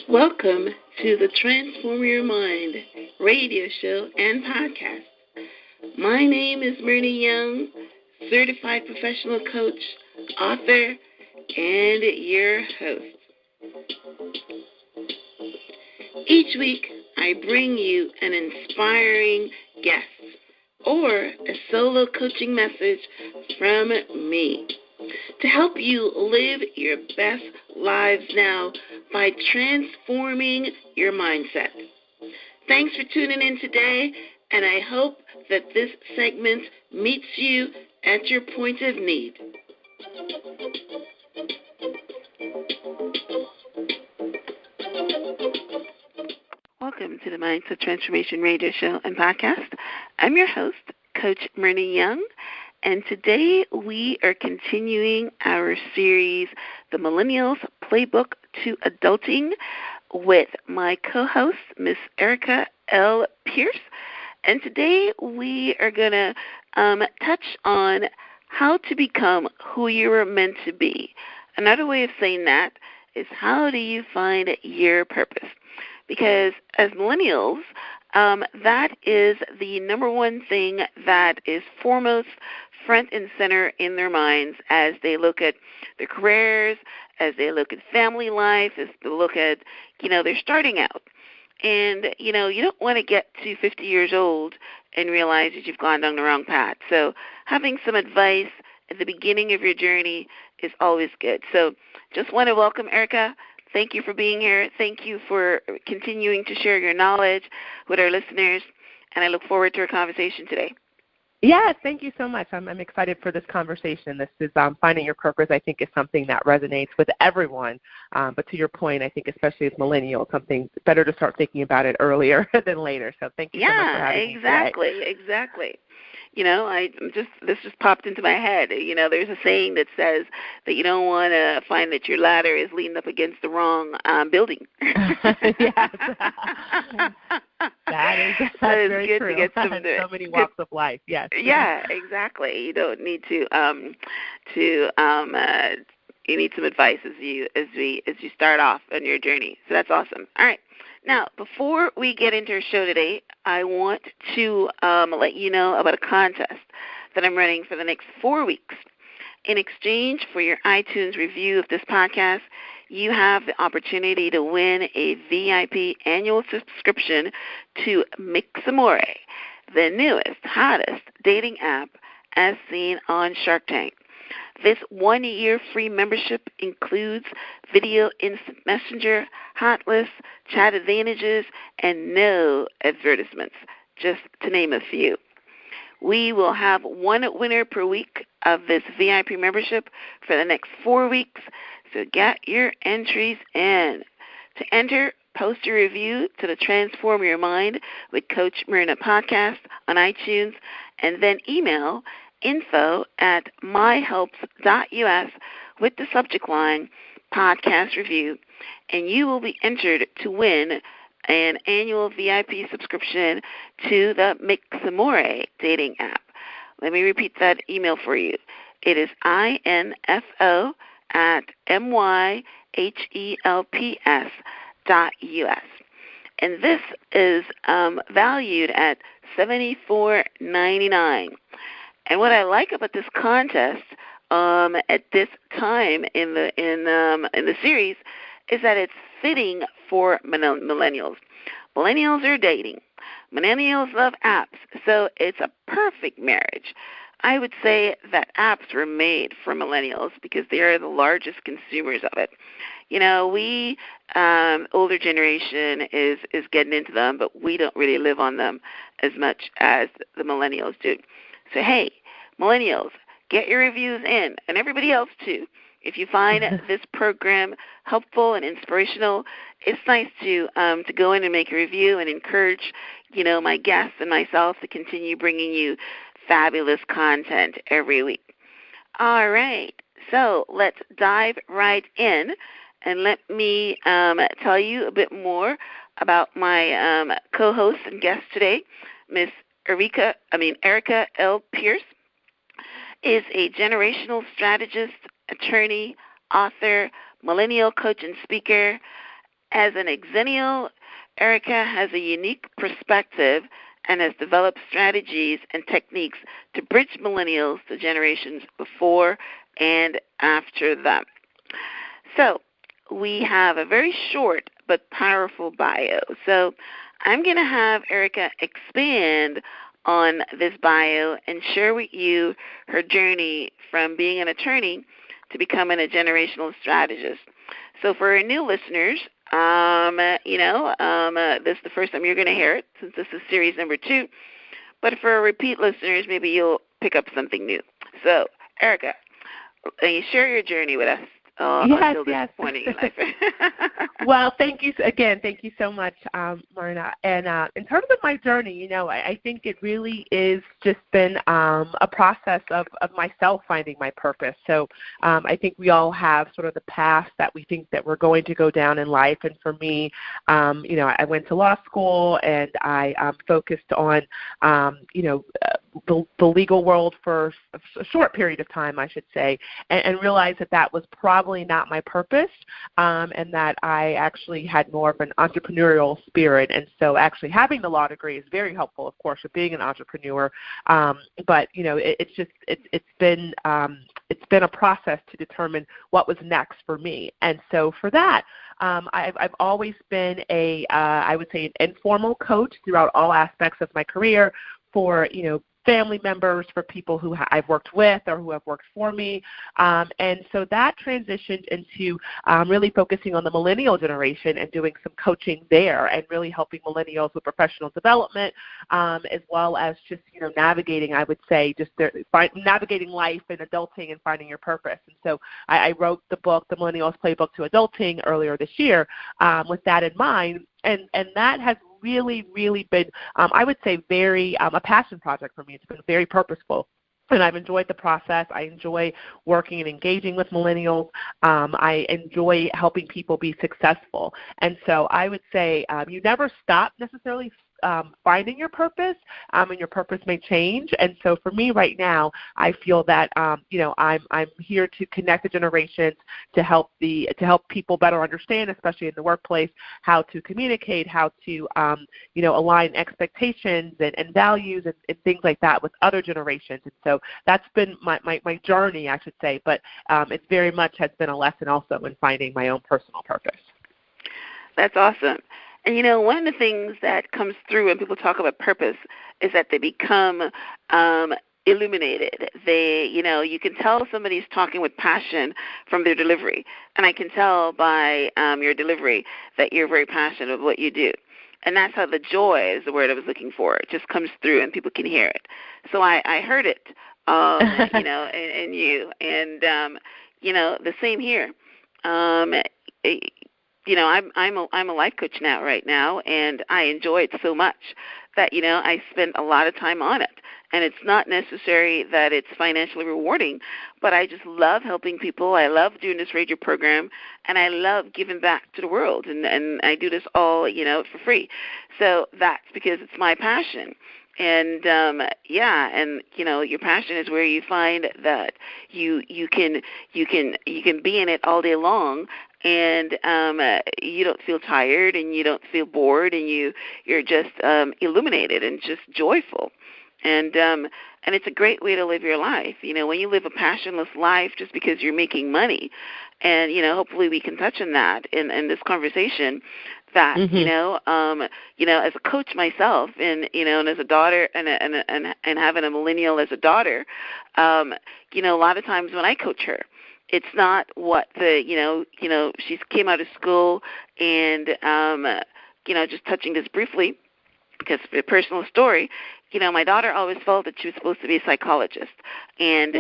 Welcome to the Transform Your Mind radio show and podcast. My name is Myrna Young, certified professional coach, author, and your host. Each week, I bring you an inspiring guest or a solo coaching message from me to help you live your best lives now by transforming your mindset. Thanks for tuning in today, and I hope that this segment meets you at your point of need. Welcome to the Mindset Transformation Radio Show and Podcast. I'm your host, Coach Myrna Young, and today we are continuing our series, The Millennials Playbook to Adulting, with my co-host, Miss Arika L Pierce. And today we are going to touch on how to become who you were meant to be. Another way of saying that is, how do you find your purpose? Because as millennials, that is the number one thing that is foremost, front and center in their minds as they look at their careers, as they look at family life, as they look at, they're starting out. And, you don't want to get to 50 years old and realize that you've gone down the wrong path. So having some advice at the beginning of your journey is always good. So just want to welcome Arika. Thank you for being here. Thank you for continuing to share your knowledge with our listeners, and I look forward to our conversation today. Yes, thank you so much. I'm excited for this conversation. This is finding your purpose, I think, is something that resonates with everyone. But to your point, I think especially as millennials, something better to start thinking about it earlier than later. So thank you so much for having me today. Exactly. This just popped into my head. There's a saying that says that you don't want to find that your ladder is leaning up against the wrong building. Yes. That's very good true. To get some, so many walks of life. Yes. Yeah, exactly. You don't need to you need some advice as you start off on your journey. So that's awesome. All right. Now, before we get into our show today, I want to let you know about a contest that I'm running for the next 4 weeks. In exchange for your iTunes review of this podcast, you have the opportunity to win a VIP annual subscription to Mixamore, the newest, hottest dating app as seen on Shark Tank. This 1-year free membership includes video instant messenger, hot lists, chat advantages, and no advertisements, just to name a few. We will have one winner per week of this VIP membership for the next 4 weeks, so get your entries in. To enter, post your review to the Transform Your Mind with Coach Myrna podcast on iTunes, and then email info@myhelps.us with the subject line podcast review, and you will be entered to win an annual VIP subscription to the Mixamore dating app. Let me repeat that email for you. It is info@myhelps.us. And this is valued at $74.99. And what I like about this contest at this time in the series is that it's fitting for millennials. Millennials are dating. Millennials love apps, so it's a perfect marriage. I would say that apps were made for millennials because they are the largest consumers of it. We, older generation, is getting into them, but we don't really live on them as much as the millennials do. So, hey, millennials, get your reviews in, and everybody else too. If you find this program helpful and inspirational, it's nice to go in and make a review and encourage, my guests and myself to continue bringing you fabulous content every week. All right. So let's dive right in, and let me tell you a bit more about my co-host and guest today. Miss Arika L Pierce is a generational strategist, attorney, author, millennial coach, and speaker. As an exennial, Arika has a unique perspective and has developed strategies and techniques to bridge millennials to generations before and after them. So we have a very short but powerful bio. So I'm going to have Arika expand on this bio and share with you her journey from being an attorney to becoming a generational strategist. So for our new listeners, this is the first time you're going to hear it since this is series number 2. But for our repeat listeners, maybe you'll pick up something new. So, Arika, you share your journey with us until this point in your life. Well, thank you again. Thank you so much, Marna. And in terms of my journey, I think it really is just been a process of myself finding my purpose. So I think we all have sort of the path that we think that we're going to go down in life. And for me, I went to law school and I focused on, the legal world for a short period of time, I should say, and realized that was probably not my purpose, and that I actually had more of an entrepreneurial spirit. And so actually having the law degree is very helpful, of course, for being an entrepreneur. But it's been a process to determine what was next for me. And so for that, I've always been I would say, an informal coach throughout all aspects of my career for, family members, for people who I've worked with or who have worked for me. And so that transitioned into really focusing on the millennial generation and doing some coaching there and really helping millennials with professional development, as well as just, navigating, I would say, navigating life and adulting and finding your purpose. And so I wrote the book, The Millennials Playbook to Adulting, earlier this year with that in mind. And that has really, really been, I would say, very a passion project for me. It's been very purposeful. And I've enjoyed the process. I enjoy working and engaging with millennials. I enjoy helping people be successful. And so I would say you never stop necessarily finding your purpose, and your purpose may change. And so for me right now, I feel that I'm here to connect the generations, to help people better understand, especially in the workplace, how to communicate, how to align expectations and values and things like that with other generations. And so that's been my journey, I should say. But it very much has been a lesson also in finding my own personal purpose. That's awesome. And, one of the things that comes through when people talk about purpose is that they become illuminated. You can tell somebody's talking with passion from their delivery. And I can tell by your delivery that you're very passionate about what you do. And that's how the joy is the word I was looking for. It just comes through and people can hear it. So I heard it, in you. And, the same here. I'm a life coach right now, and I enjoy it so much that, I spend a lot of time on it. And it's not necessary that it's financially rewarding, but I just love helping people. I love doing this radio program, and I love giving back to the world. And I do this all, for free. So that's because it's my passion. And your passion is where you find that you can be in it all day long, and you don't feel tired and you don't feel bored, and you're just illuminated and just joyful. And it's a great way to live your life. When you live a passionless life just because you're making money, and hopefully we can touch on that in this conversation. That as a coach myself, and as a daughter, and having a millennial as a daughter, a lot of times when I coach her, it's not what she came out of school, and just touching this briefly, because for a personal story, my daughter always felt that she was supposed to be a psychologist, and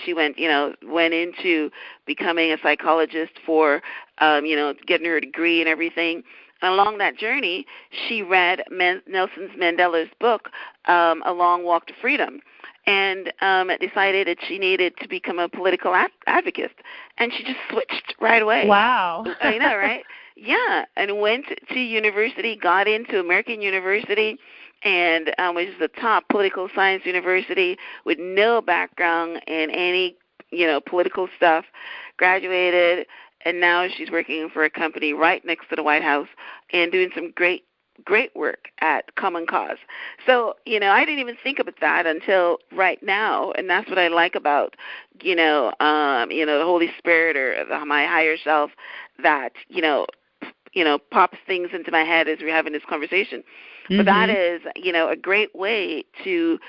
she went into becoming a psychologist for getting her degree and everything. And along that journey, she read Nelson Mandela's book, A Long Walk to Freedom. and decided that she needed to become a political advocate, and she just switched right away. Wow. I know, right? Yeah, and went to university, got into American University, and which is the top political science university with no background in any, political stuff. Graduated, and now she's working for a company right next to the White House and doing some great work at Common Cause. So, I didn't even think about that until right now, and that's what I like about, the Holy Spirit or my higher self that, pops things into my head as we're having this conversation. Mm-hmm. But that is, a great way to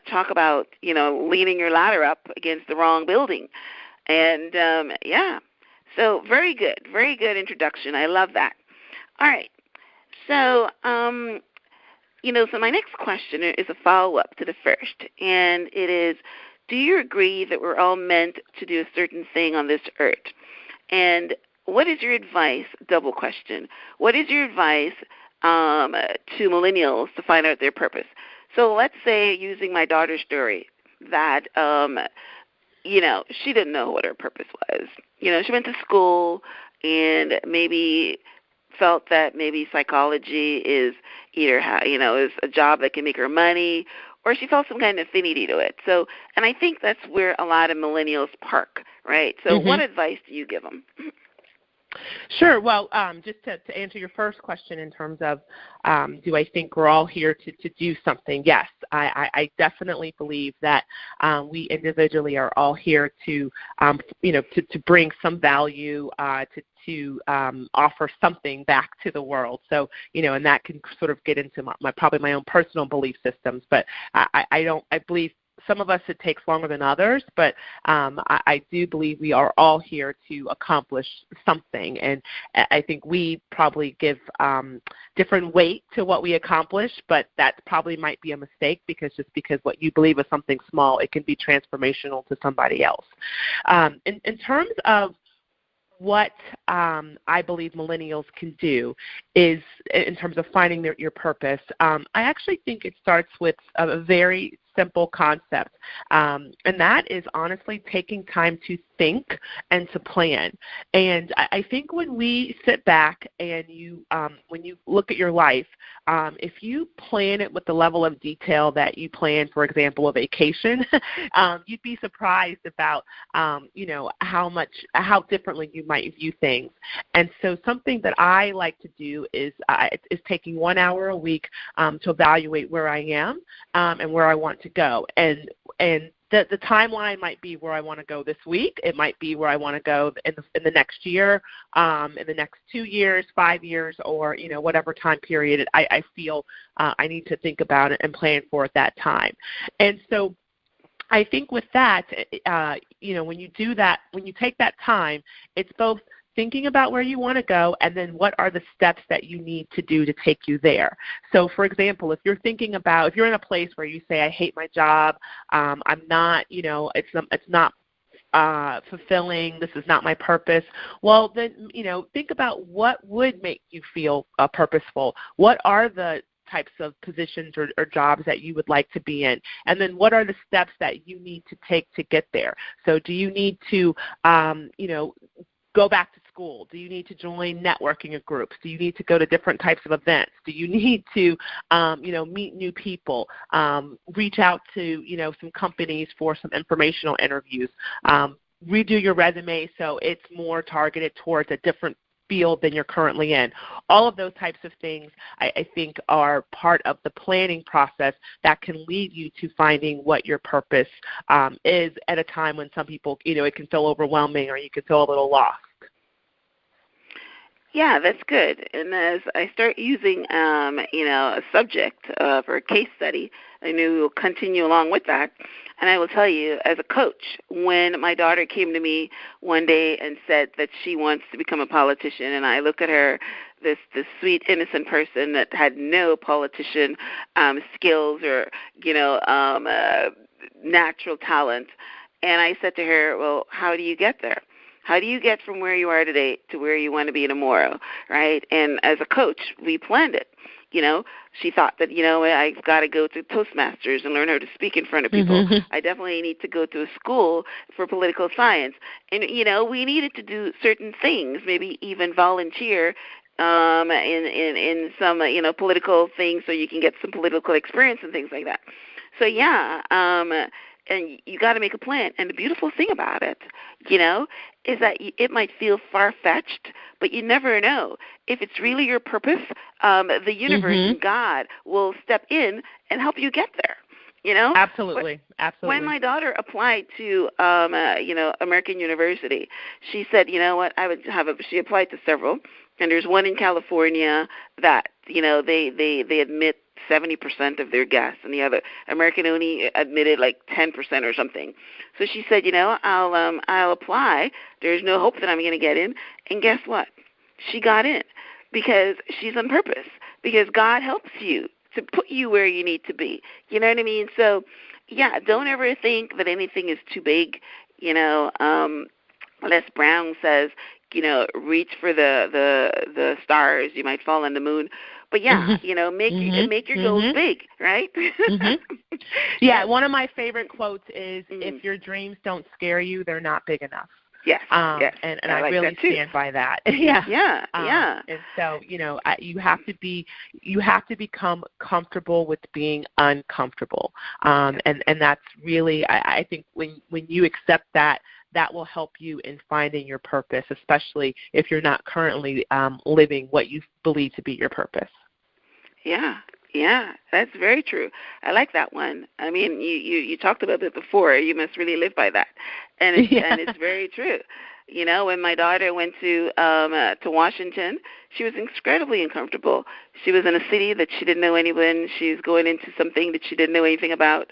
talk about, leaning your ladder up against the wrong building. And, so very good introduction. I love that. All right. So, so my next question is a follow-up to the first, and it is, do you agree that we're all meant to do a certain thing on this earth? And what is your advice, double question, what is your advice to millennials to find out their purpose? So let's say, using my daughter's story, that, she didn't know what her purpose was. She went to school and maybe felt that maybe psychology is either, is a job that can make her money, or she felt some kind of affinity to it. So, and I think that's where a lot of millennials park, right? So what advice do you give them? Sure. Well, just to answer your first question in terms of do I think we're all here to do something? Yes, I definitely believe that we individually are all here to bring some value, to offer something back to the world. So, and that can sort of get into probably my own personal belief systems, but I believe some of us it takes longer than others, but I do believe we are all here to accomplish something. And I think we probably give different weight to what we accomplish, but that probably might be a mistake, because what you believe is something small, it can be transformational to somebody else. In terms of what I believe millennials can do is, in terms of finding your purpose, I actually think it starts with a very simple concept, and that is honestly taking time to think and to plan. And I think when we sit back and when you look at your life, if you plan it with the level of detail that you plan, for example, a vacation, you'd be surprised about, how differently you might view things. And so something that I like to do is taking 1 hour a week to evaluate where I am and where I want to go. And the timeline might be where I want to go this week. It might be where I want to go in the next year, in the next 2 years, 5 years, or whatever time period I feel I need to think about it and plan for at that time. And so I think with that, when you do that, when you take that time, it's both thinking about where you want to go, and then what are the steps that you need to do to take you there. So, for example, if you're in a place where you say, I hate my job, I'm not, it's not fulfilling, this is not my purpose, well, then, think about what would make you feel purposeful. What are the types of positions or jobs that you would like to be in, and then what are the steps that you need to take to get there. So do you need to go back to school? Do you need to join networking groups? Do you need to go to different types of events? Do you need to, meet new people, reach out to, some companies for some informational interviews, redo your resume so it's more targeted towards a different field than you're currently in? All of those types of things, I think, are part of the planning process that can lead you to finding what your purpose is at a time when some people, it can feel overwhelming or you can feel a little lost. Yeah, that's good. And as I start using, a subject for a case study, I knew we'll continue along with that. And I will tell you, as a coach, when my daughter came to me one day and said that she wants to become a politician, and I looked at her, this sweet, innocent person that had no politician skills or, natural talent, and I said to her, well, how do you get there? How do you get from where you are today to where you want to be tomorrow, right? And as a coach, we planned it. She thought that, I've got to go to Toastmasters and learn how to speak in front of people. I definitely need to go to a school for political science. And, we needed to do certain things, maybe even volunteer in some, political things so you can get some political experience and things like that. So, and you got to make a plan. And the beautiful thing about it, is that it might feel far-fetched, but you never know. If it's really your purpose, the universe and God will step in and help you get there. Absolutely. When my daughter applied to, American University, she said, she applied to several, and there's one in California that, they admit 70% of their guests, and the other American only admitted like 10% or something. So she said, I'll apply. There's no hope that I'm going to get in. And guess what? She got in because she's on purpose, because God helps you to put you where you need to be. You know what I mean? So, don't ever think that anything is too big. Les Brown says, reach for the stars. You might fall on the moon. But make your goals big, right? Yeah, one of my favorite quotes is, if your dreams don't scare you, they're not big enough. Yes, yes. And I like really stand by that. Yeah. And so, you have to become comfortable with being uncomfortable. And that's really, I think when you accept that, that will help you in finding your purpose, especially if you're not currently living what you believe to be your purpose. Yeah, that's very true. I like that one. I mean, you talked about it before. You must really live by that, and it's very true. When my daughter went to Washington, she was incredibly uncomfortable. She was in a city that she didn't know anyone. She's going into something that she didn't know anything about,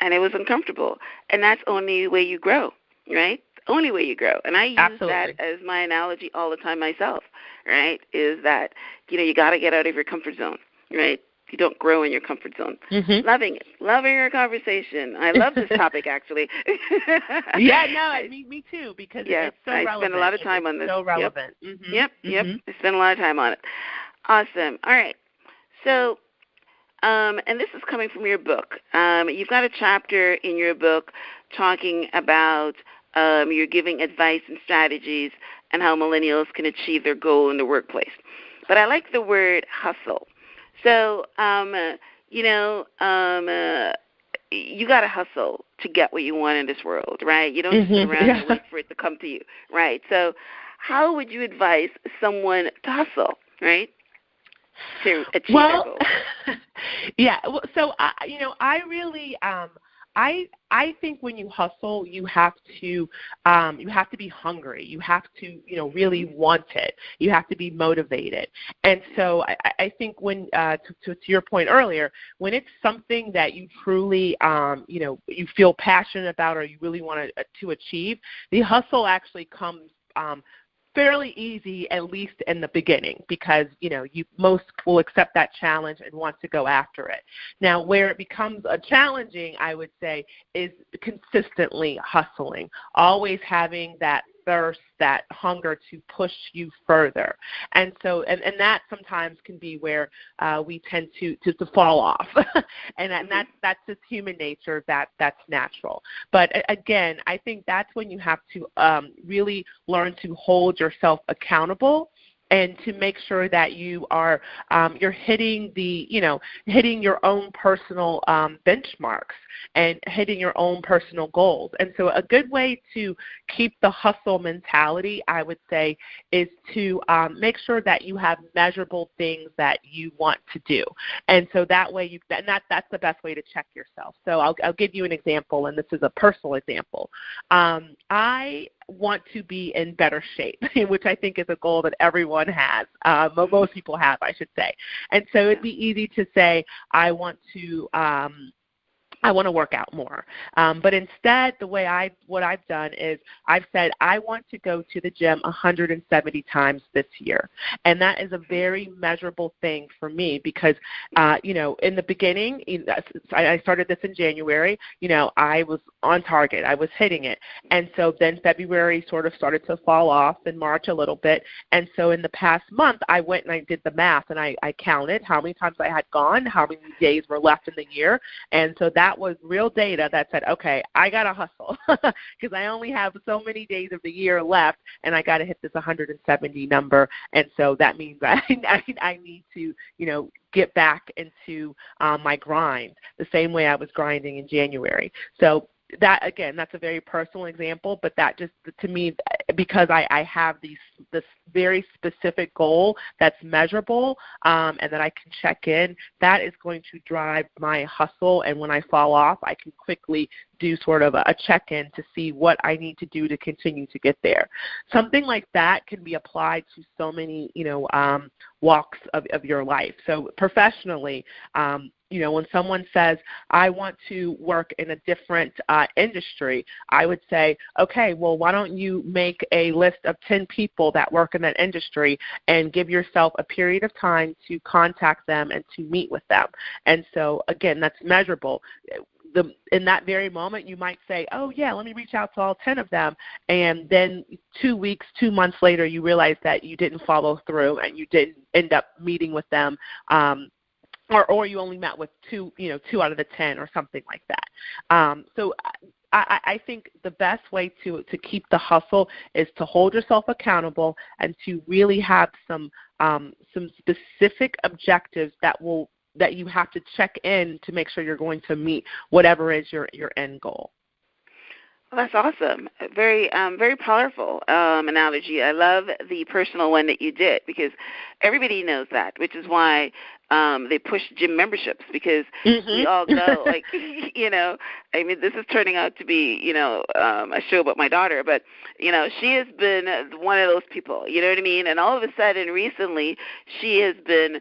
and it was uncomfortable. And that's the only way you grow, right? Only way you grow. And I use that as my analogy all the time myself, right, is that, you got to get out of your comfort zone, right? You don't grow in your comfort zone. Loving it. Loving our conversation. I love this topic, actually. Me too, because it's so relevant. I spend a lot of time on this. So relevant. Yep. I spend a lot of time on it. Awesome. All right. So, and this is coming from your book. You've got a chapter in your book talking about you're giving advice and strategies and how millennials can achieve their goal in the workplace. But I like the word hustle. So, you got to hustle to get what you want in this world, right? You don't sit around and wait for it to come to you, right? So how would you advise someone to hustle, right, to achieve their goal? So, I really I think when you hustle, you have to be hungry. You have to, really want it. You have to be motivated. And so I think when, to your point earlier, when it's something that you truly, you feel passionate about or you really want to achieve, the hustle actually comes fairly easy, at least in the beginning, because, most will accept that challenge and want to go after it. Now, where it becomes challenging, I would say, is consistently hustling, always having that thirst, that hunger to push you further. And so, and that sometimes can be where we tend to fall off. and that's just human nature, that's natural. But again, I think that's when you have to really learn to hold yourself accountable and to make sure that you are you're hitting hitting your own personal benchmarks and hitting your own personal goals. And so a good way to keep the hustle mentality, I would say, is to make sure that you have measurable things that you want to do. And so that way that's the best way to check yourself. So I'll give you an example, and this is a personal example. I want to be in better shape, which I think is a goal that everyone has, most people have, I should say. And so it'd be easy to say, I want to work out more. But instead, what I've done is I've said I want to go to the gym 170 times this year. And that is a very measurable thing for me because, in the beginning, I started this in January, I was on target. I was hitting it. And so then February sort of started to fall off, and March a little bit. And so in the past month, I went and I did the math, and I counted how many times I had gone, how many days were left in the year. And so that was real data that said, okay, I got to hustle because I only have so many days of the year left, and I got to hit this 170 number. And so that means I need to, get back into my grind the same way I was grinding in January. So that, again, that's a very personal example, but that just, to me, because I have this very specific goal that's measurable and that I can check in, that is going to drive my hustle. And when I fall off, I can quickly do sort of a check-in to see what I need to do to continue to get there. Something like that can be applied to so many, walks of your life. So professionally, when someone says, I want to work in a different industry, I would say, okay, well, why don't you make a list of 10 people that work in that industry and give yourself a period of time to contact them and to meet with them. And so, again, that's measurable. In that very moment, you might say, oh, yeah, let me reach out to all 10 of them. And then 2 weeks, 2 months later, you realize that you didn't follow through and you didn't end up meeting with them. Or you only met with two out of the 10 or something like that. So I think the best way to keep the hustle is to hold yourself accountable and to really have some specific objectives that you have to check in to make sure you're going to meet whatever is your end goal. Well, that's awesome. Very powerful analogy. I love the personal one that you did because everybody knows that, which is why they push gym memberships because we all go, like, this is turning out to be, a show about my daughter, but, she has been one of those people, you know what I mean? And all of a sudden recently she has been,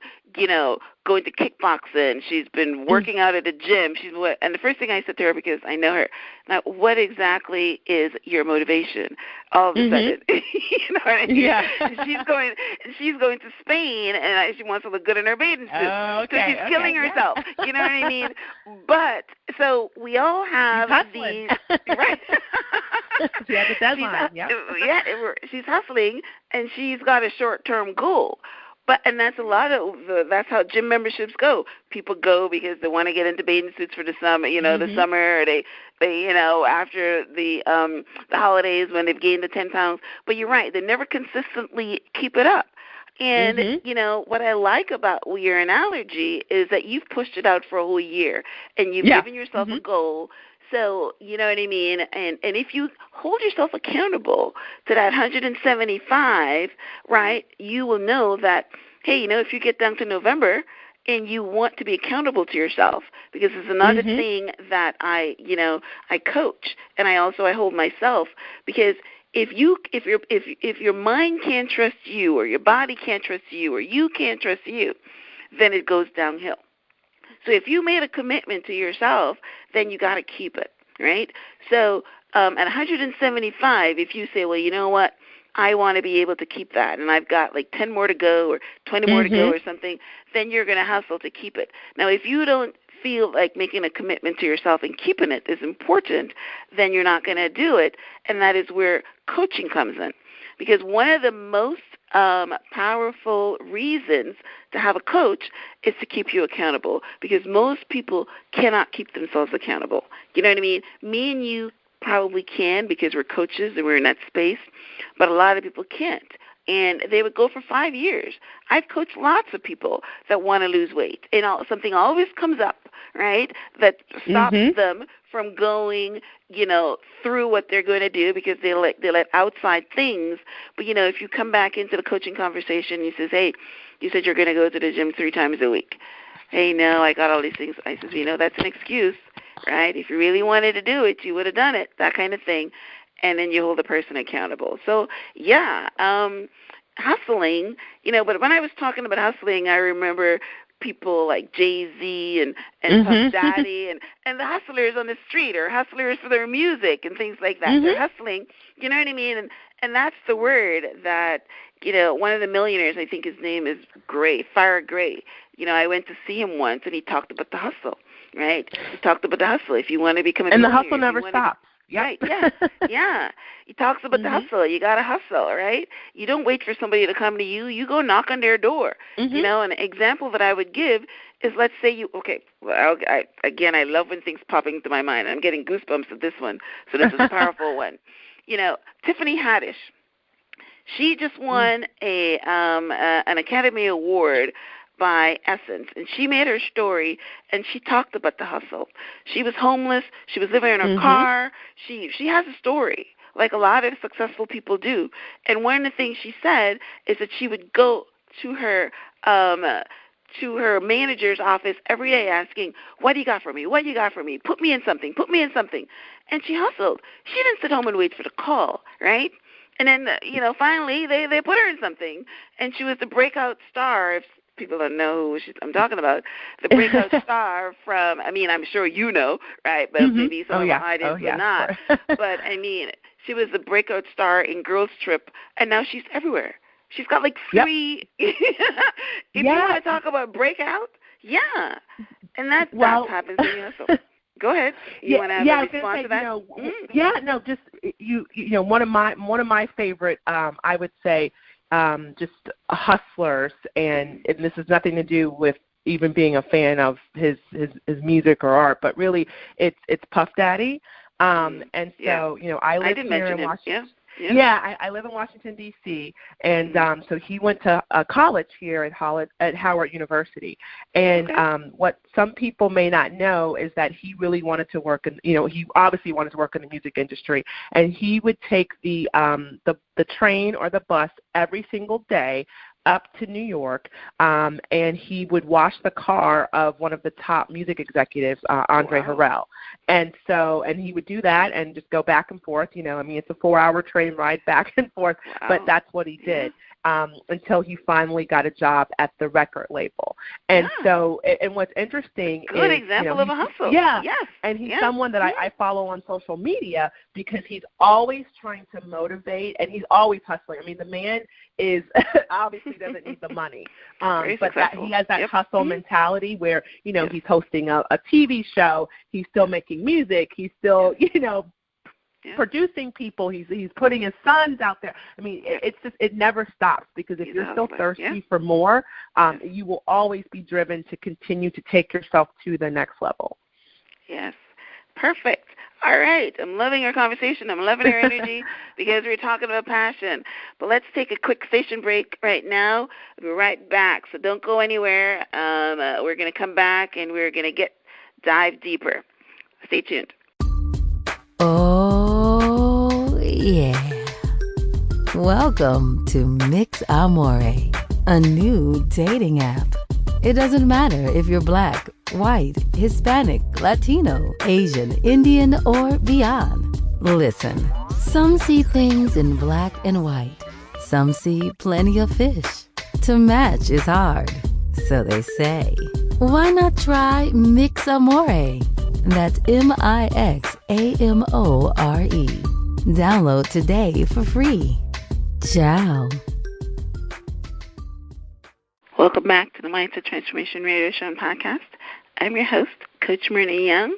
going to kickboxing. She's been working out at a gym. And the first thing I said to her, because I know her, now, what exactly is your motivation? All of a sudden, you know what I mean? Yeah. She's going to Spain, and she wants to look good in her bathing suit. So she's killing herself. Yeah. You know what I mean? But so we all have these, right? She has a deadline. She's hustling, and she's got a short-term goal. And that's that's how gym memberships go. People go because they want to get into bathing suits for the summer, the summer, or they after the holidays when they've gained the 10 pounds. But you're right, they never consistently keep it up. And, what I like about your analogy is that you've pushed it out for a whole year, and you've given yourself a goal. So, you know what I mean? And if you hold yourself accountable to that 175, right, you will know that, hey, if you get down to November and you want to be accountable to yourself, because it's another thing that I coach, and I hold myself, because if your mind can't trust you, or your body can't trust you, or you can't trust you, then it goes downhill. So if you made a commitment to yourself, then you got to keep it, right? So at 175, if you say, well, you know what, I want to be able to keep that, and I've got like 10 more to go or 20 more to go or something, then you're going to hustle to keep it. Now, if you don't feel like making a commitment to yourself and keeping it is important, then you're not going to do it, and that is where coaching comes in. Because one of the most powerful reasons to have a coach is to keep you accountable, because most people cannot keep themselves accountable. You know what I mean? Me and you probably can because we're coaches and we're in that space, but a lot of people can't. And they would go for 5 years. I've coached lots of people that want to lose weight, and something always comes up, right, that stops them from going, through what they're going to do, because they let outside things. But, if you come back into the coaching conversation, you says, hey, you said you're going to go to the gym 3 times a week. Hey, no, I got all these things. I says, that's an excuse, right? If you really wanted to do it, you would have done it, that kind of thing. And then you hold the person accountable. So, hustling, but when I was talking about hustling, I remember people like Jay-Z and Puff Daddy and the hustlers on the street, or hustlers for their music and things like that. They're hustling, you know what I mean? And that's the word that, one of the millionaires, I think his name is Gray, Fire Gray. I went to see him once, and he talked about the hustle. right? He talked about the hustle. If you want to become a and the millionaire, hustle never stops. Yep. Right, yeah, yeah. He talks about the hustle. You got to hustle, right? You don't wait for somebody to come to you. You go knock on their door. You know, an example that I would give is, let's say I love when things pop into my mind. I'm getting goosebumps at this one, so this is a powerful one. You know, Tiffany Haddish. She just won an Academy Award by Essence, and she made her story, and she talked about the hustle. She was homeless. She was living in her car. She has a story, like a lot of successful people do. And one of the things she said is that she would go to her manager's office every day asking, "What do you got for me? What do you got for me? Put me in something. Put me in something." And she hustled. She didn't sit home and wait for the call, right? And then, finally they put her in something, and she was the breakout star. If people don't know who I'm talking about, the breakout star from, I'm sure you know, right? But maybe some of our audience would not. But, she was the breakout star in Girls Trip, and now she's everywhere. She's got like 3. If you want to talk about breakout, and that happens when you hustle. Go ahead. You want to have a response to that? One of my favorite, I would say, just hustlers, and this has nothing to do with even being a fan of his music or art, but really it's Puff Daddy. And so, I live here in Washington. I live in Washington, D.C., and so he went to college here at Howard University. And what some people may not know is that he really wanted to work in, he obviously wanted to work in the music industry, and he would take the train or the bus every single day up to New York, and he would wash the car of one of the top music executives, Andre Harrell. And he would do that and just go back and forth. It's a 4-hour train ride back and forth, but that's what he did until he finally got a job at the record label. And so, and what's interesting is, good example of a hustle. And he's someone that I follow on social media because he's always trying to motivate, and he's always hustling. The man is obviously doesn't need the money, but he has that hustle mentality where he's hosting a TV show, he's still making music, he's still producing people, he's putting his sons out there. It's just, it never stops, because if you're still thirsty for more, you will always be driven to continue to take yourself to the next level. Yes, perfect. All right, I'm loving our conversation. I'm loving our energy because we're talking about passion. But let's take a quick station break right now. We'll be right back, so don't go anywhere. We're going to come back, and we're going to dive deeper. Stay tuned. Oh, yeah. Welcome to Mix Amore, a new dating app. It doesn't matter if you're Black, white, Hispanic, Latino, Asian, Indian, or beyond. Listen, some see things in black and white. Some see plenty of fish. To match is hard, so they say. Why not try Mix Amore? That's MIXAMORE. Download today for free. Ciao. Welcome back to the Mindset Transformation Radio Show and Podcast. I'm your host, Coach Myrna Young,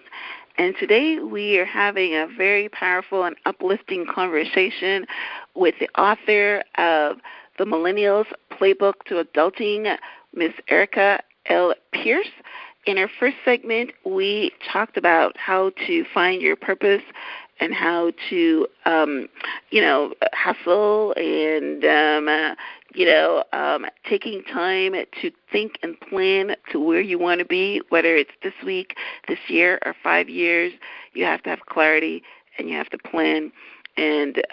and today we are having a very powerful and uplifting conversation with the author of the Millennials Playbook to Adulting, Miss Arika L Pierce. In our first segment, we talked about how to find your purpose and how to, hustle and, taking time to think and plan to where you want to be, whether it's this week, this year, or 5 years. You have to have clarity, and you have to plan, and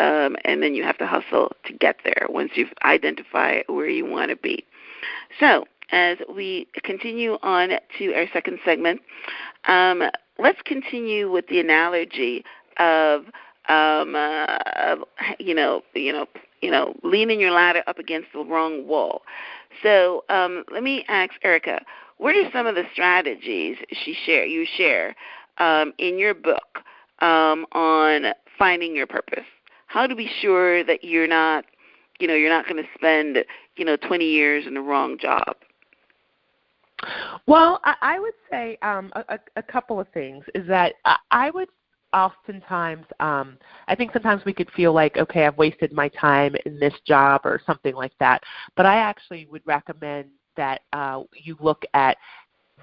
then you have to hustle to get there once you've identified where you want to be. So, as we continue on to our second segment, let's continue with the analogy of leaning your ladder up against the wrong wall. So let me ask Arika, what are some of the strategies you share in your book on finding your purpose? How to be sure that you're not going to spend 20 years in the wrong job? Well, I would say a couple of things is that I would oftentimes, I think sometimes we could feel like, okay, I've wasted my time in this job or something like that. But I actually would recommend that you look at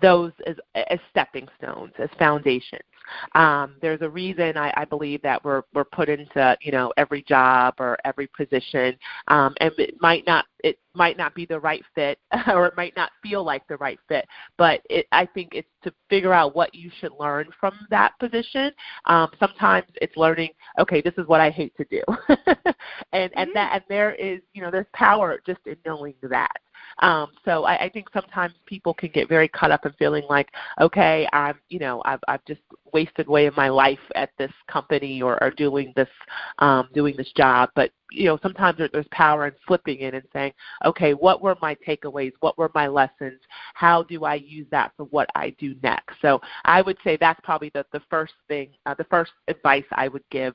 those as stepping stones, as foundations. There's a reason I believe that we're put into every job or every position, and it might not be the right fit, or it might not feel like the right fit. But I think it's to figure out what you should learn from that position. Sometimes it's learning, okay, this is what I hate to do, and there is there's power just in knowing that. So I think sometimes people can get very caught up in feeling like, okay, I've just wasted away my life at this company or doing this job. But sometimes there's power in flipping it and saying, okay, what were my takeaways? What were my lessons? How do I use that for what I do next? So I would say that's probably the first thing, the first advice I would give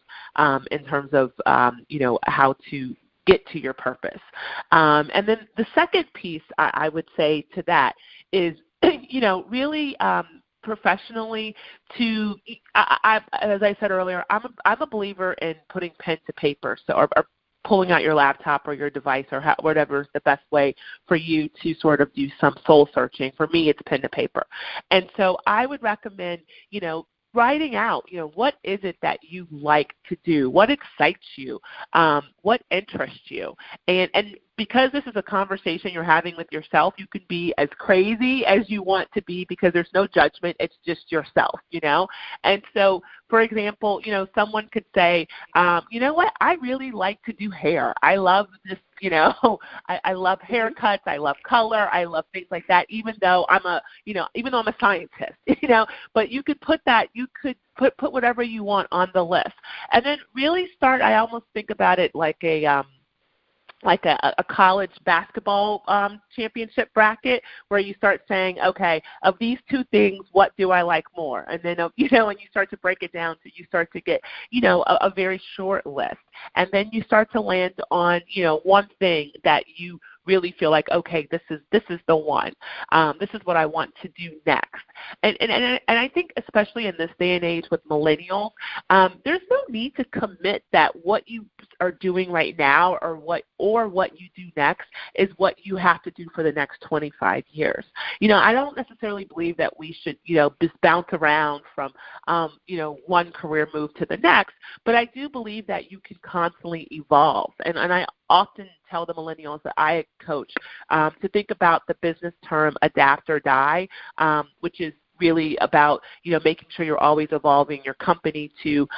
in terms of how to get to your purpose. And then the second piece I would say to that is, really professionally as I said earlier, I'm a believer in putting pen to paper, or pulling out your laptop or your device or whatever is the best way for you to sort of do some soul searching. For me, it's pen to paper. And so I would recommend, writing out, what is it that you like to do? What excites you? What interests you? And because this is a conversation you're having with yourself, you can be as crazy as you want to be because there's no judgment. It's just yourself, And so, for example, someone could say, you know what, I really like to do hair. I love this, I love haircuts. I love color. I love things like that, even though I'm a scientist, But you could put that, you could put whatever you want on the list. And then really start, I almost think about it like a college basketball championship bracket, where you start saying, okay, of these two things, what do I like more? And then, and you start to break it down, so you start to get, a very short list. And then you start to land on, one thing that you really feel like, okay, this is the one. This is what I want to do next. And I think especially in this day and age with millennials, there's no need to commit that what you are doing right now or what you do next is what you have to do for the next 25 years. I don't necessarily believe that we should, just bounce around from, one career move to the next, but I do believe that you can constantly evolve. And I often tell the millennials that I coach to think about the business term adapt or die, which is really about, making sure you're always evolving your company to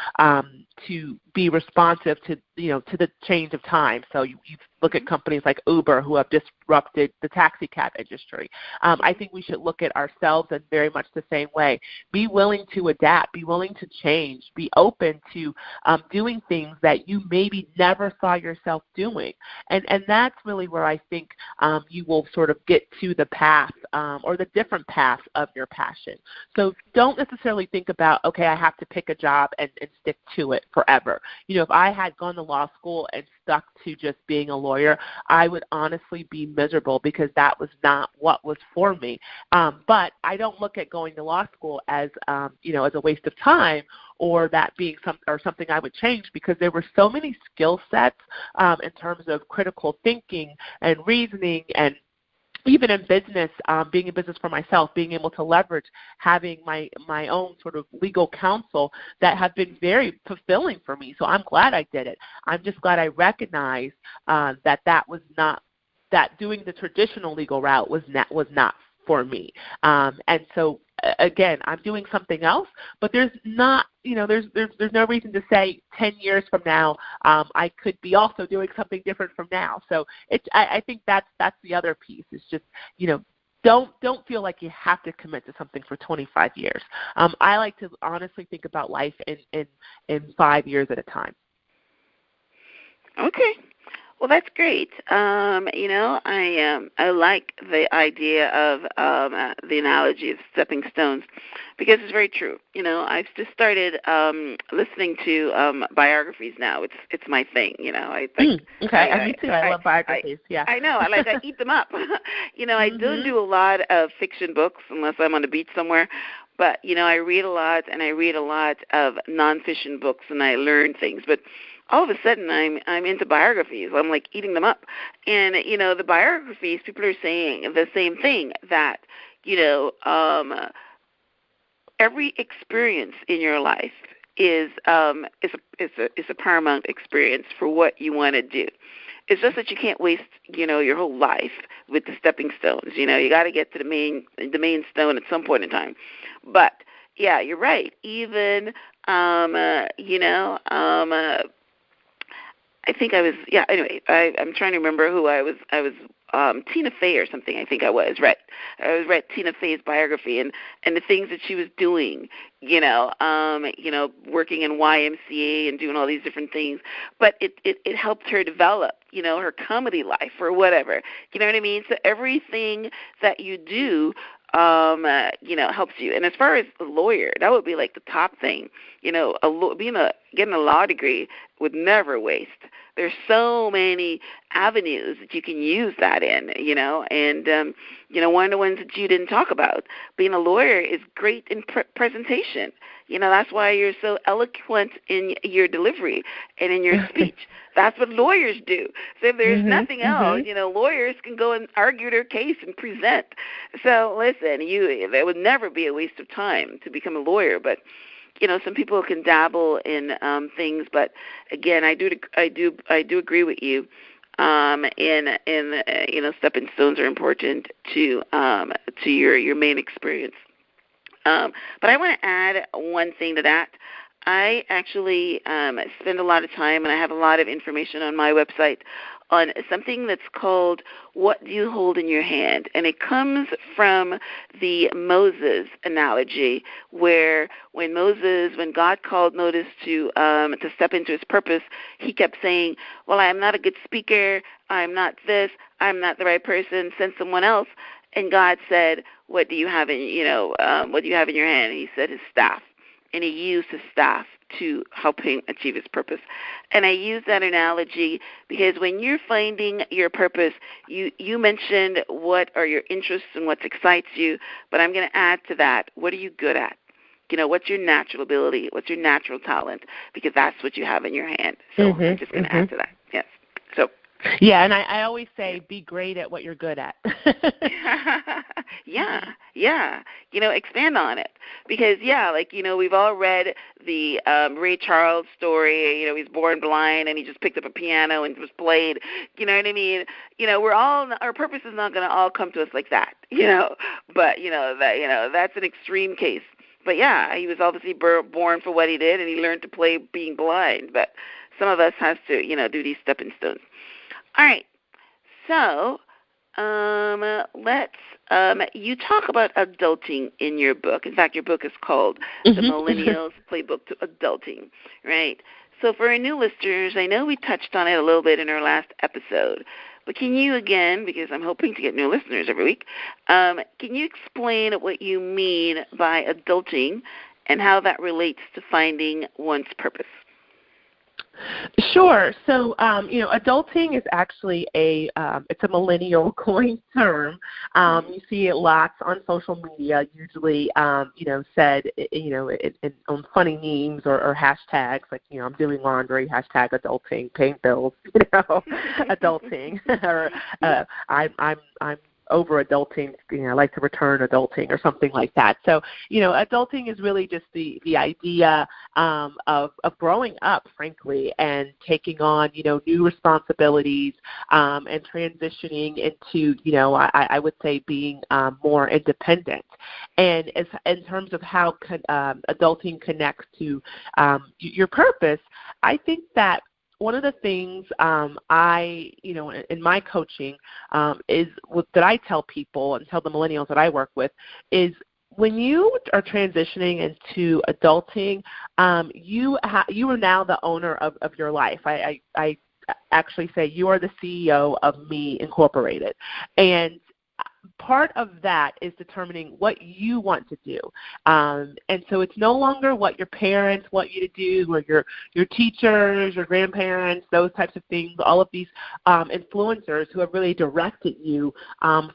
be responsive to, to the change of time. So you look at companies like Uber, who have disrupted the taxi cab industry. I think we should look at ourselves in very much the same way. Be willing to adapt. Be willing to change. Be open to doing things that you maybe never saw yourself doing. And that's really where I think you will sort of get to the path or the different paths of your passion. So don't necessarily think about, okay, I have to pick a job and stick to it forever. If I had gone to law school and stuck to just being a lawyer, I would honestly be miserable because that was not what was for me. But I don't look at going to law school as, as a waste of time, or that being something I would change, because there were so many skill sets in terms of critical thinking and reasoning, and even in business, being in business for myself, being able to leverage having my own sort of legal counsel that have been very fulfilling for me. So I'm glad I did it. I'm just glad I recognized that doing the traditional legal route was not for me. And so again, I'm doing something else, but there's not, there's no reason to say 10 years from now I could be also doing something different from now. So I think that's the other piece. It's just, don't feel like you have to commit to something for 25 years. I like to honestly think about life in 5 years at a time. Okay. Well, that's great. I like the idea of the analogy of stepping stones because it's very true. I've just started listening to biographies now. It's my thing. I think. Okay, me too. I love biographies. I know. I eat them up. I don't do a lot of fiction books unless I'm on the beach somewhere. But I read a lot, and I read a lot of nonfiction books, and I learn things. But all of a sudden, I'm into biographies. I'm like eating them up, and the biographies, people are saying the same thing, that every experience in your life is a paramount experience for what you want to do. It's just that you can't waste, your whole life with the stepping stones. You got to get to the main stone at some point in time. But yeah, you're right. Even I think I was, anyway, I'm trying to remember who I was Tina Fey or something, I think I was, right. I was read Tina Fey's biography and the things that she was doing, working in YMCA and doing all these different things. But it helped her develop, her comedy life or whatever. You know what I mean? So everything that you do helps you. And as far as a lawyer, that would be like the top thing. Getting a law degree would never waste. There's so many avenues that you can use that in, and one of the ones that you didn't talk about, being a lawyer is great in presentation. That's why you're so eloquent in your delivery and in your speech. That's what lawyers do. So if there's nothing else, lawyers can go and argue their case and present. So listen, there would never be a waste of time to become a lawyer, but some people can dabble in things, but again, I do agree with you. Stepping stones are important to your main experience. But I want to add one thing to that. I actually spend a lot of time, and I have a lot of information on my website on something that's called What Do You Hold in Your Hand? And it comes from the Moses analogy, where when God called Moses to step into his purpose, he kept saying, well, I'm not a good speaker, I'm not this, I'm not the right person, send someone else. And God said, what do you have in your hand? And he said his staff. And he used his staff to help him achieve his purpose. And I use that analogy because when you're finding your purpose, you mentioned what are your interests and what excites you, but I'm going to add to that, what are you good at? What's your natural ability? What's your natural talent? Because that's what you have in your hand. So I'm just going to add to that. Yes. So. Yeah, and I always say be great at what you're good at. Yeah. Expand on it. Because, we've all read the Ray Charles story. He's born blind and he just picked up a piano and just played. You know what I mean? Our purpose is not going to all come to us like that, But, that's an extreme case. But, yeah, he was obviously born for what he did, and he learned to play being blind. But some of us has to, do these stepping stones. All right, so let's you talk about adulting in your book. In fact, your book is called The Millennials Playbook to Adulting, right? So for our new listeners, I know we touched on it a little bit in our last episode, but can you again, because I'm hoping to get new listeners every week, can you explain what you mean by adulting and how that relates to finding one's purpose? Sure. So, adulting is actually it's a millennial coined term. You see it lots on social media, usually, said, on funny memes or hashtags like, I'm doing laundry, hashtag adulting, paying bills, adulting, or I'm over adulting, I like to return adulting or something like that. So, adulting is really just the idea of growing up, frankly, and taking on, new responsibilities and transitioning into, I would say being more independent. And in terms of how adulting connects to your purpose, I think that one of the things in my coaching is that I tell people and tell the millennials that I work with is when you are transitioning into adulting, you are now the owner of your life. I actually say, you are the CEO of Me Incorporated. And part of that is determining what you want to do. And so it's no longer what your parents want you to do, or your teachers, your grandparents, those types of things, all of these influencers who have really directed you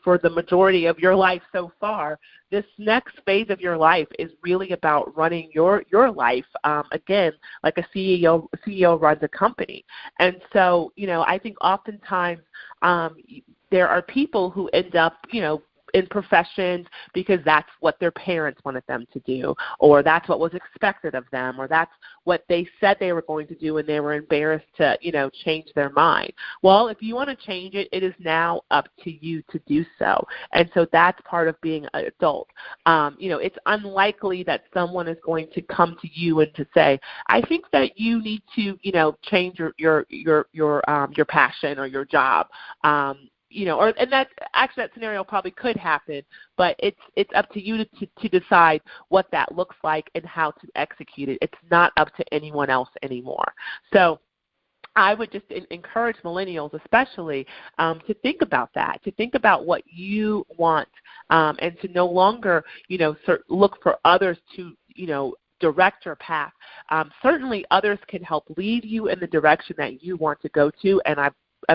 for the majority of your life so far. This next phase of your life is really about running your life, again, like a CEO runs a company. And so, I think oftentimes there are people who end up, in professions because that's what their parents wanted them to do, or that's what was expected of them, or that's what they said they were going to do and they were embarrassed to, change their mind. Well, if you want to change it, it is now up to you to do so. And so that's part of being an adult. It's unlikely that someone is going to come to you and to say, I think that you need to, change your passion or your job. And that scenario probably could happen, but it's up to you to decide what that looks like and how to execute it. It's not up to anyone else anymore. So I would just encourage millennials especially to think about that, to think about what you want, and to no longer, look for others to, direct your path. Certainly others can help lead you in the direction that you want to go to, and I'm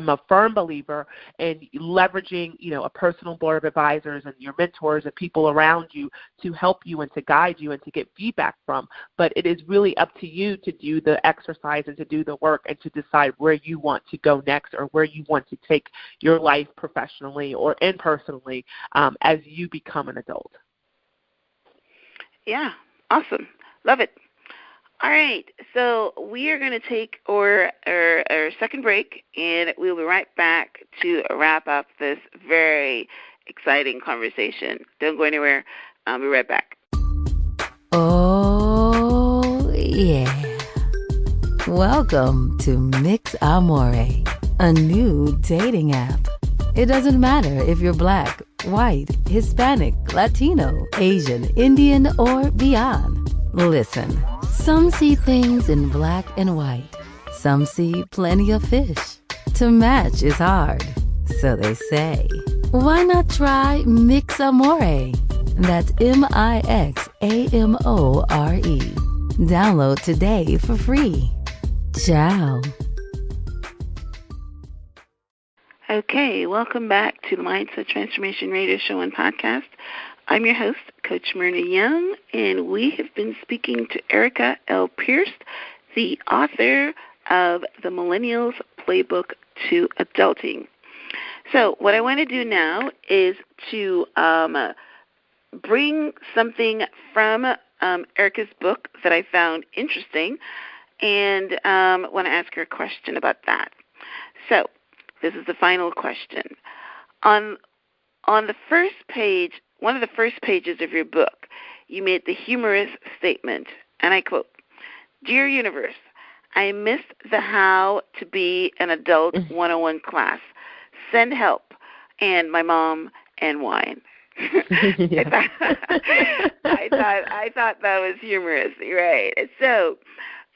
a firm believer in leveraging, a personal board of advisors and your mentors and people around you to help you and to guide you and to get feedback from. But it is really up to you to do the exercise and to do the work and to decide where you want to go next, or where you want to take your life professionally or personally as you become an adult. Yeah, awesome. Love it. All right, so we are going to take our second break, and we'll be right back to wrap up this very exciting conversation. Don't go anywhere. I'll be right back. Oh, yeah. Welcome to Mix Amore, a new dating app. It doesn't matter if you're Black, white, Hispanic, Latino, Asian, Indian, or beyond. Listen. Some see things in black and white. Some see plenty of fish. To match is hard, so they say. Why not try Mix Amore? That's MixAmore. Download today for free. Ciao. Okay, welcome back to the Mindset Transformation Radio Show and Podcast. I'm your host, Coach Myrna Young, and we have been speaking to Arika L Pierce, the author of the Millennials Playbook to Adulting. So what I want to do now is to bring something from Arika's book that I found interesting, and want to ask her a question about that. So this is the final question. On the first page, one of the first pages of your book, you made the humorous statement, and I quote, "Dear Universe, I missed the How to Be an Adult 101 class. Send help, and my mom and wine." Yeah. I thought that was humorous, right? So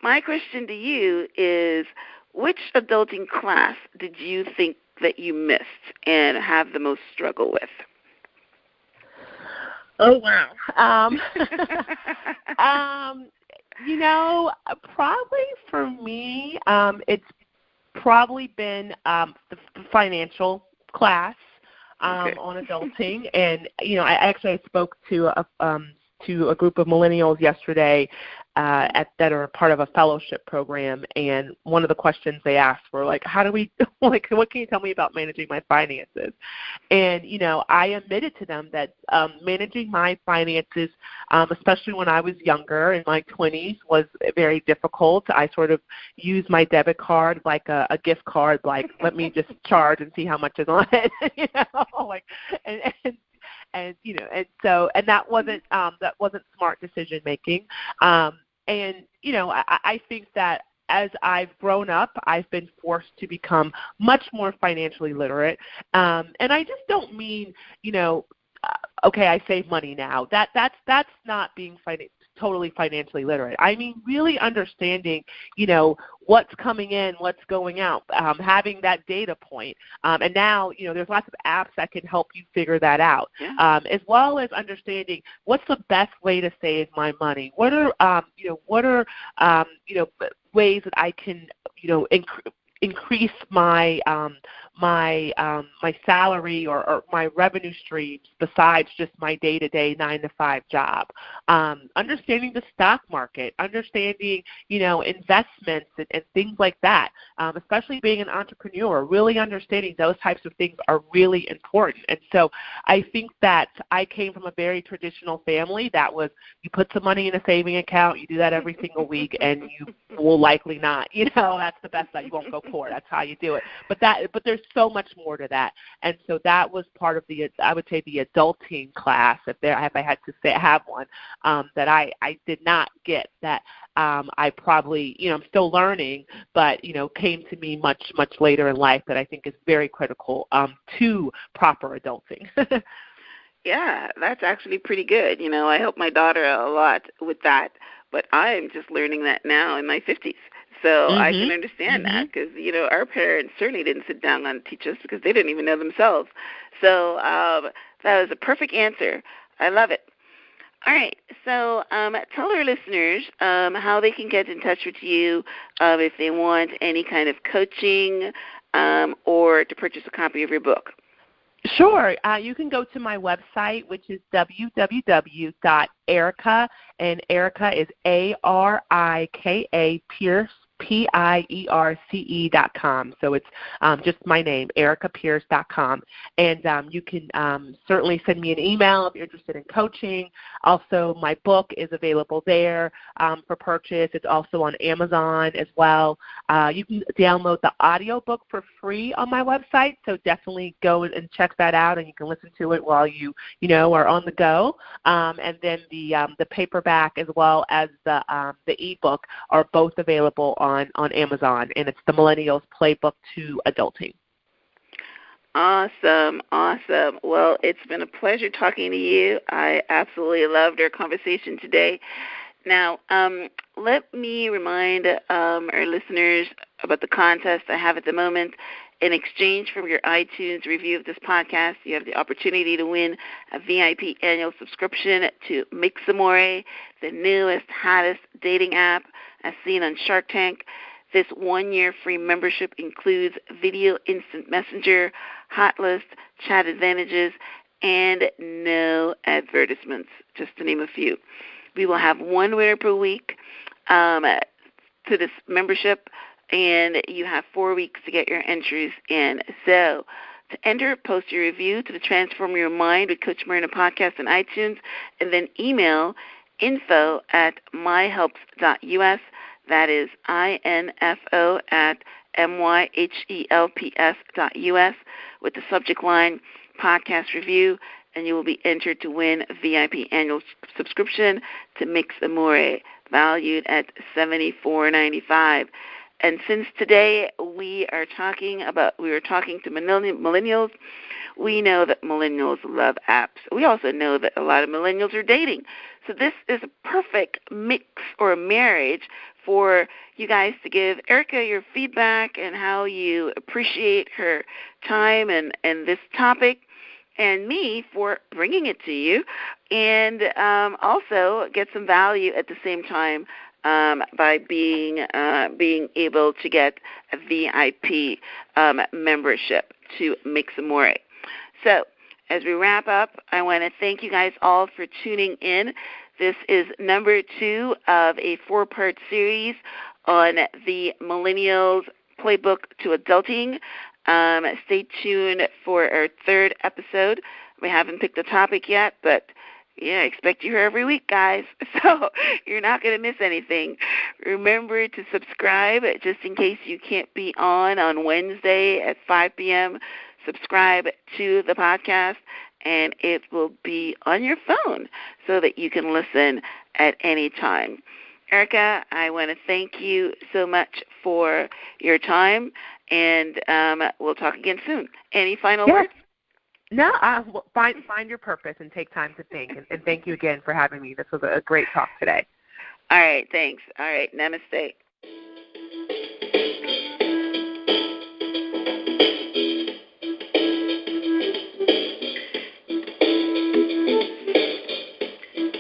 my question to you is, which adulting class did you think that you missed and have the most struggle with? Oh, wow. Probably for me, it's probably been the financial class on adulting. And, I actually spoke to a group of millennials yesterday that are part of a fellowship program, and one of the questions they asked were how do we, what can you tell me about managing my finances? And, I admitted to them that managing my finances, especially when I was younger, in my 20s, was very difficult. I sort of used my debit card like a gift card, let me just charge and see how much is on it, and that wasn't smart decision making. I think that as I've grown up, I've been forced to become much more financially literate. And I just don't mean, okay, I save money now. That's not being totally financially literate. I mean really understanding, what's coming in, what's going out, having that data point. And now, there's lots of apps that can help you figure that out, as well as understanding what's the best way to save my money. What are ways that I can, increase my my salary or my revenue streams besides just my day-to-day 9-to-5 job. Understanding the stock market, understanding, investments and things like that, especially being an entrepreneur, really understanding those types of things are really important. And so I think that I came from a very traditional family that was you put some money in a saving account, you do that every single week, and you will likely not, that's the best that you won't go poor. That's how you do it. But there's so much more to that. And so that was part of the, I would say, the adulting class, if I had to say have one, that I did not get, that I probably, I'm still learning, but, came to me much, much later in life, that I think is very critical to proper adulting. Yeah, that's actually pretty good. I help my daughter a lot with that, but I'm just learning that now in my 50s. So I can understand that because, our parents certainly didn't sit down and teach us because they didn't even know themselves. So that was a perfect answer. I love it. All right, so tell our listeners how they can get in touch with you if they want any kind of coaching or to purchase a copy of your book. Sure. You can go to my website, which is www.arika, and Arika is Arika Pierce, Pierce.com. So it's just my name, ArikaPierce.com. And you can certainly send me an email if you're interested in coaching. Also, my book is available there for purchase. It's also on Amazon as well. You can download the audiobook for free on my website, so definitely go and check that out, and you can listen to it while you are on the go. And then the paperback as well as the ebook are both available on Amazon, and it's the Millennials Playbook to Adulting. Awesome. Well, it's been a pleasure talking to you. I absolutely loved our conversation today. Now, let me remind our listeners about the contest I have at the moment. In exchange for your iTunes review of this podcast, you have the opportunity to win a VIP annual subscription to Mixamore, the newest, hottest dating app as seen on Shark Tank. This 1-year free membership includes video instant messenger, hot list, chat advantages, and no advertisements, just to name a few. We will have one winner per week to this membership, and you have 4 weeks to get your entries in. So to enter, post your review to the Transform Your Mind with Coach Myrna podcast on iTunes, and then email info@myhelps.us. That is info@myhelps.us with the subject line podcast review, and you will be entered to win a VIP annual subscription to Mixamore, valued at $74.95. And since today we were talking to millennials, we know that millennials love apps. We also know that a lot of millennials are dating. So this is a perfect mix or a marriage for you guys to give Arika your feedback and how you appreciate her time and this topic, and me for bringing it to you, and also get some value at the same time by being able to get a VIP membership to Mixamore. So as we wrap up, I want to thank you guys all for tuning in. This is number 2 of a 4-part series on the Millennials Playbook to Adulting. Stay tuned for our 3rd episode. We haven't picked a topic yet, but yeah, I expect you here every week, guys. So you're not going to miss anything. Remember to subscribe just in case you can't be on Wednesday at 5 p.m. Subscribe to the podcast, and it will be on your phone so that you can listen at any time. Arika, I want to thank you so much for your time, and we'll talk again soon. Any final words? No, find your purpose and take time to think. And thank you again for having me. This was a great talk today. All right, thanks. All right, namaste.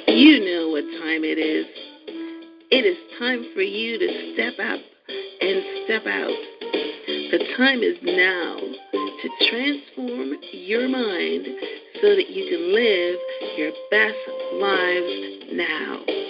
You know what time it is. It is time for you to step up and step out. The time is now to transform your mind so that you can live your best lives now.